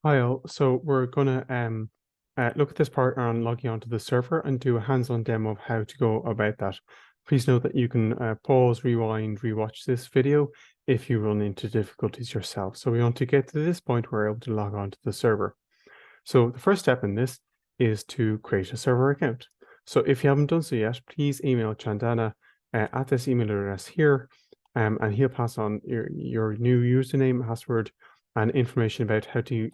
Hi all. So we're gonna look at this part on logging onto the server and do a hands-on demo of how to go about that. Please note that you can pause, rewind, rewatch this video if you run into difficulties yourself. So we want to get to this point where we're able to log on to the server. So the first step in this is to create a server account. So if you haven't done so yet, please email Chandana at this email address here, and he'll pass on your new username, password, and information about how to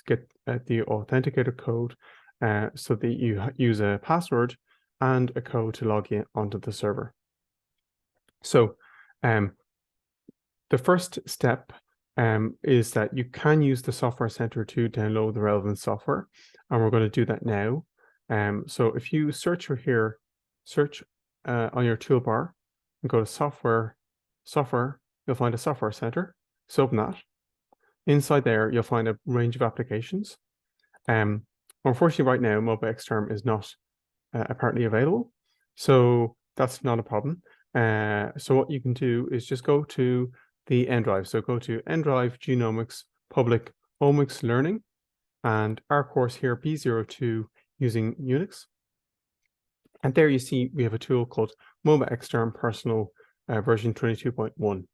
get the authenticator code so that you use a password and a code to log in onto the server. So the first step is that you can use the Software Center to download the relevant software, and we're going to do that now. So if you search for here, search on your toolbar and go to Software, you'll find a Software Center. So open that. Inside there, you'll find a range of applications. Unfortunately, right now, MobaXterm is not apparently available, so that's not a problem. So what you can do is just go to the N drive. So go to N drive, Genomics, Public, Omics Learning, and our course here, B02, using Unix. And there you see we have a tool called MobaXterm Personal version 22.1.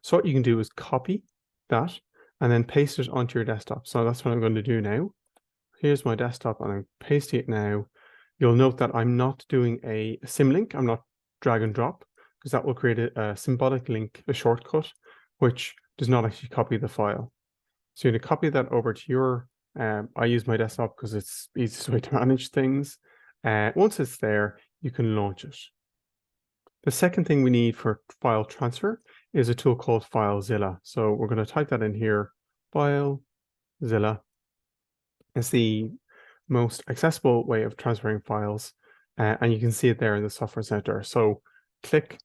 So what you can do is copy that and then paste it onto your desktop. So that's what I'm going to do now. Here's my desktop and I'm pasting it now. You'll note that I'm not doing a symlink. I'm not drag and drop because that will create a symbolic link, a shortcut, which does not actually copy the file. So you're going to copy that over to your, I use my desktop because it's the easiest way to manage things. Once it's there, you can launch it. The second thing we need for file transfer is a tool called FileZilla. So we're going to type that in here, FileZilla. It's the most accessible way of transferring files, and you can see it there in the Software Center. So click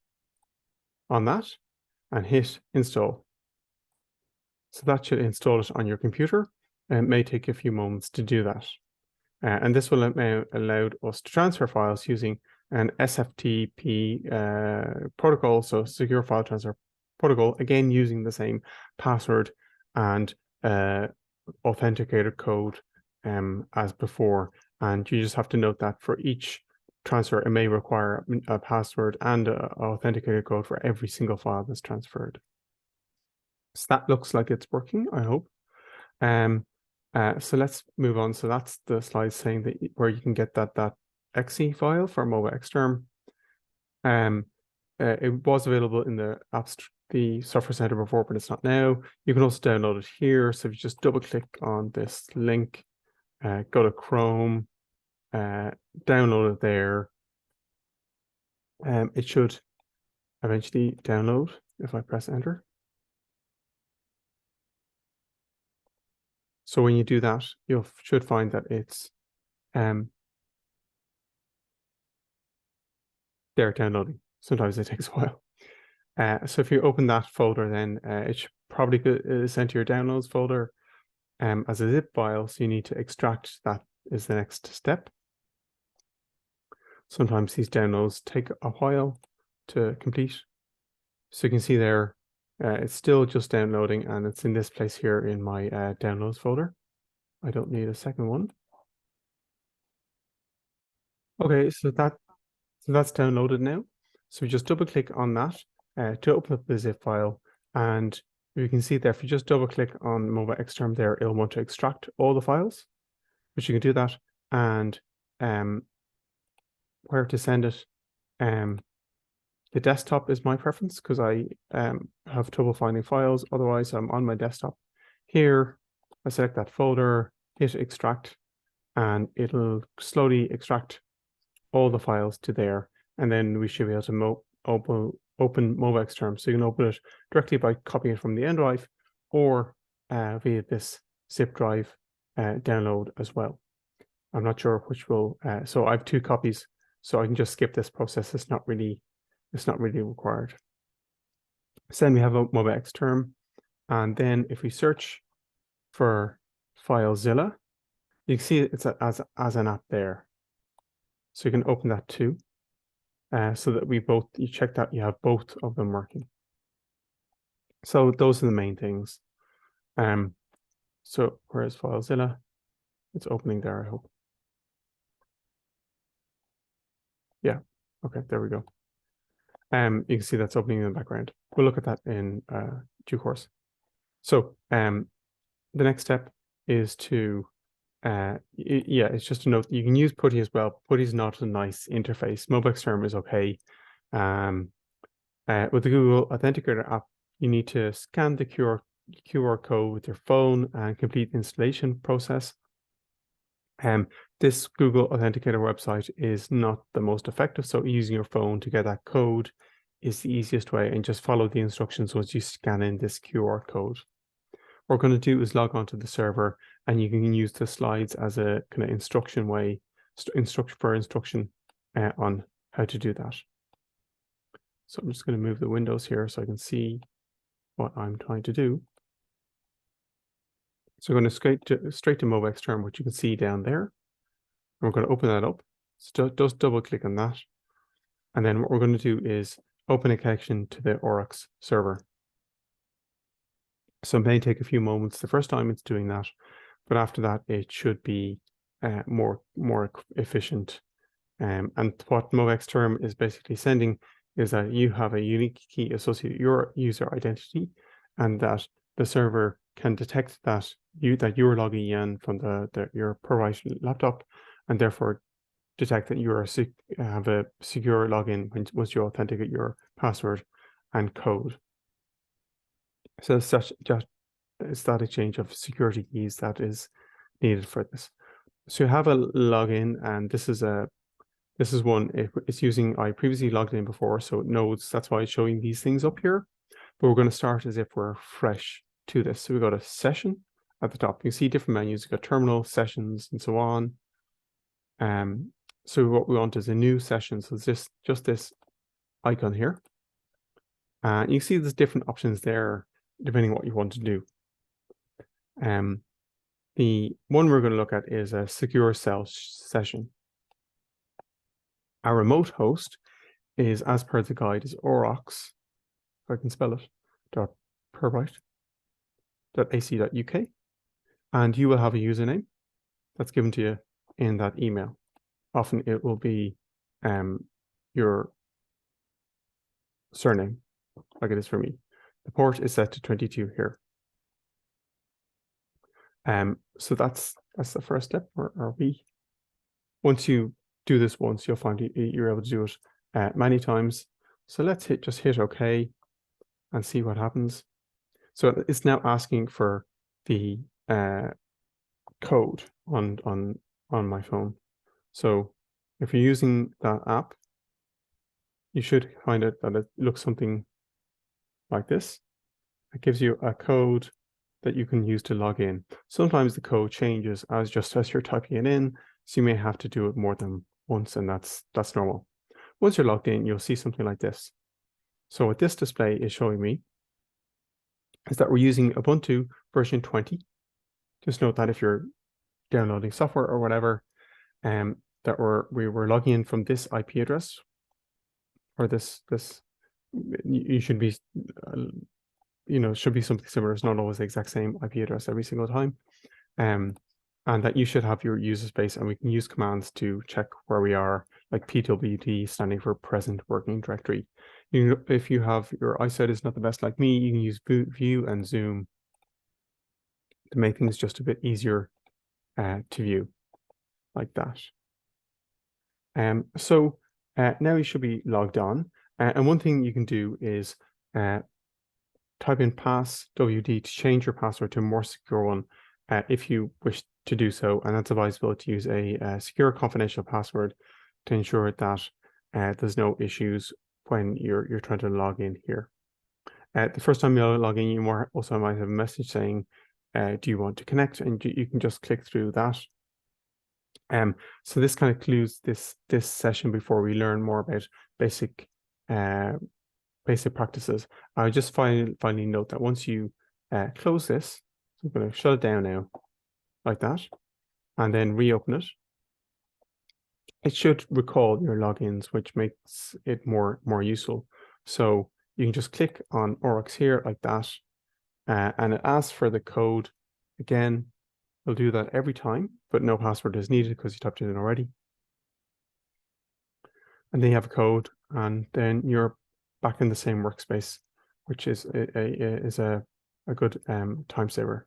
on that and hit install. So that should install it on your computer. It may take a few moments to do that. And this will allow us to transfer files using an SFTP protocol, so Secure File Transfer Protocol, again using the same password and authenticator code as before. And you just have to note that for each transfer, it may require a password and an authenticator code for every single file that's transferred. So that looks like it's working, I hope. So let's move on. So that's the slide saying that where you can get that exe file for MobaXterm. It was available in the Software Center before, but it's not now. You can also download it here. So if you just double click on this link, go to Chrome, download it there. It should eventually download if I press enter. So when you do that, you should find that it's there downloading. Sometimes it takes a while. So if you open that folder, then it should probably go sent to your downloads folder as a zip file. So you need to extract that is the next step. Sometimes these downloads take a while to complete. So you can see there, it's still just downloading and it's in this place here in my downloads folder. I don't need a second one. Okay, so that's downloaded now. So we just double click on that to open up the zip file. And you can see there, if you just double click on MobaXterm there, it'll want to extract all the files, which you can do that. And where to send it, the desktop is my preference because I have trouble finding files. Otherwise, I'm on my desktop. Here, I select that folder, hit extract, and it'll slowly extract all the files to there. And then we should be able to open MobaXterm. So you can open it directly by copying it from the N drive or via this zip drive download as well. I'm not sure which will, so I have 2 copies, so I can just skip this process. It's not really required. So then we have a MobaXterm, and then if we search for FileZilla, you can see it's as an app there. So you can open that too, so that you check that you have both of them working. So those are the main things. So where's FileZilla? It's opening there, I hope. Yeah, okay, there we go. You can see that's opening in the background. We'll look at that in due course. So the next step is to, it's just a note, you can use PuTTY as well. PuTTY is not a nice interface. MobileXterm is okay. With the Google Authenticator app, you need to scan the QR code with your phone and complete the installation process. This Google Authenticator website is not the most effective, so using your phone to get that code is the easiest way, and just follow the instructions once you scan in this QR code. What we're going to do is log onto the server, and you can use the slides as a kind of instruction on how to do that. So I'm just going to move the windows here so I can see what I'm trying to do. So we're going to straight to MobileXterm, which you can see down there. And we're going to open that up. So just double click on that. And then what we're going to do is open a connection to the Unix server. So it may take a few moments the first time it's doing that, but after that it should be more efficient. And what MobileXterm is basically sending is that you have a unique key associated with your user identity, and that the server can detect that you're logging in from your provided laptop, and therefore detect that you have a secure login once you authenticate your password and code. So it's that exchange of security keys that is needed for this. So you have a login, and this is one. It's using, I previously logged in before, so it knows, that's why it's showing these things up here. But we're going to start as if we're fresh to this. So we go to session at the top. You can see different menus. You've got terminal, sessions, and so on. So what we want is a new session. So it's just this icon here. And you see there's different options there depending on what you want to do. The one we're going to look at is a secure cell session. Our remote host is, as per the guide, is aurochs, if I can spell it, .perbyte.ac.uk, and you will have a username that's given to you in that email. Often it will be your surname, like it is for me. The port is set to 22 here. So that's the first step. Once you do this once, you'll find you're able to do it many times. So let's just hit OK and see what happens. So it's now asking for the code on my phone. So if you're using that app, you should find it that it looks something like this. It gives you a code that you can use to log in. Sometimes the code changes as you're typing it in, so you may have to do it more than once, and that's normal. Once you're logged in, you'll see something like this. So what this display is showing me is that we're using Ubuntu version 20. Just note that if you're downloading software or whatever, that we were logging in from this IP address, or this you should be should be something similar. It's not always the exact same IP address every single time. And that you should have your user space, and we can use commands to check where we are, like pwd standing for present working directory. If you have your eyesight is not the best like me, you can use view and zoom to make things just a bit easier to view, like that. So now you should be logged on, and one thing you can do is type in passwd to change your password to a more secure one if you wish to do so, and that's advisable to use a secure confidential password to ensure that there's no issues when you're trying to log in here. The first time you log in, you also might have a message saying, do you want to connect? And you can just click through that. So this kind of concludes this session before we learn more about basic practices. I just finally note that once you close this, so I'm going to shut it down now, like that, and then reopen it. It should recall your logins, which makes it more useful. So you can just click on aurochs here, like that, and it asks for the code Again, we'll do that every time, but no password is needed because you typed it in already. And then you have a code, and then you're back in the same workspace, which is a good time saver.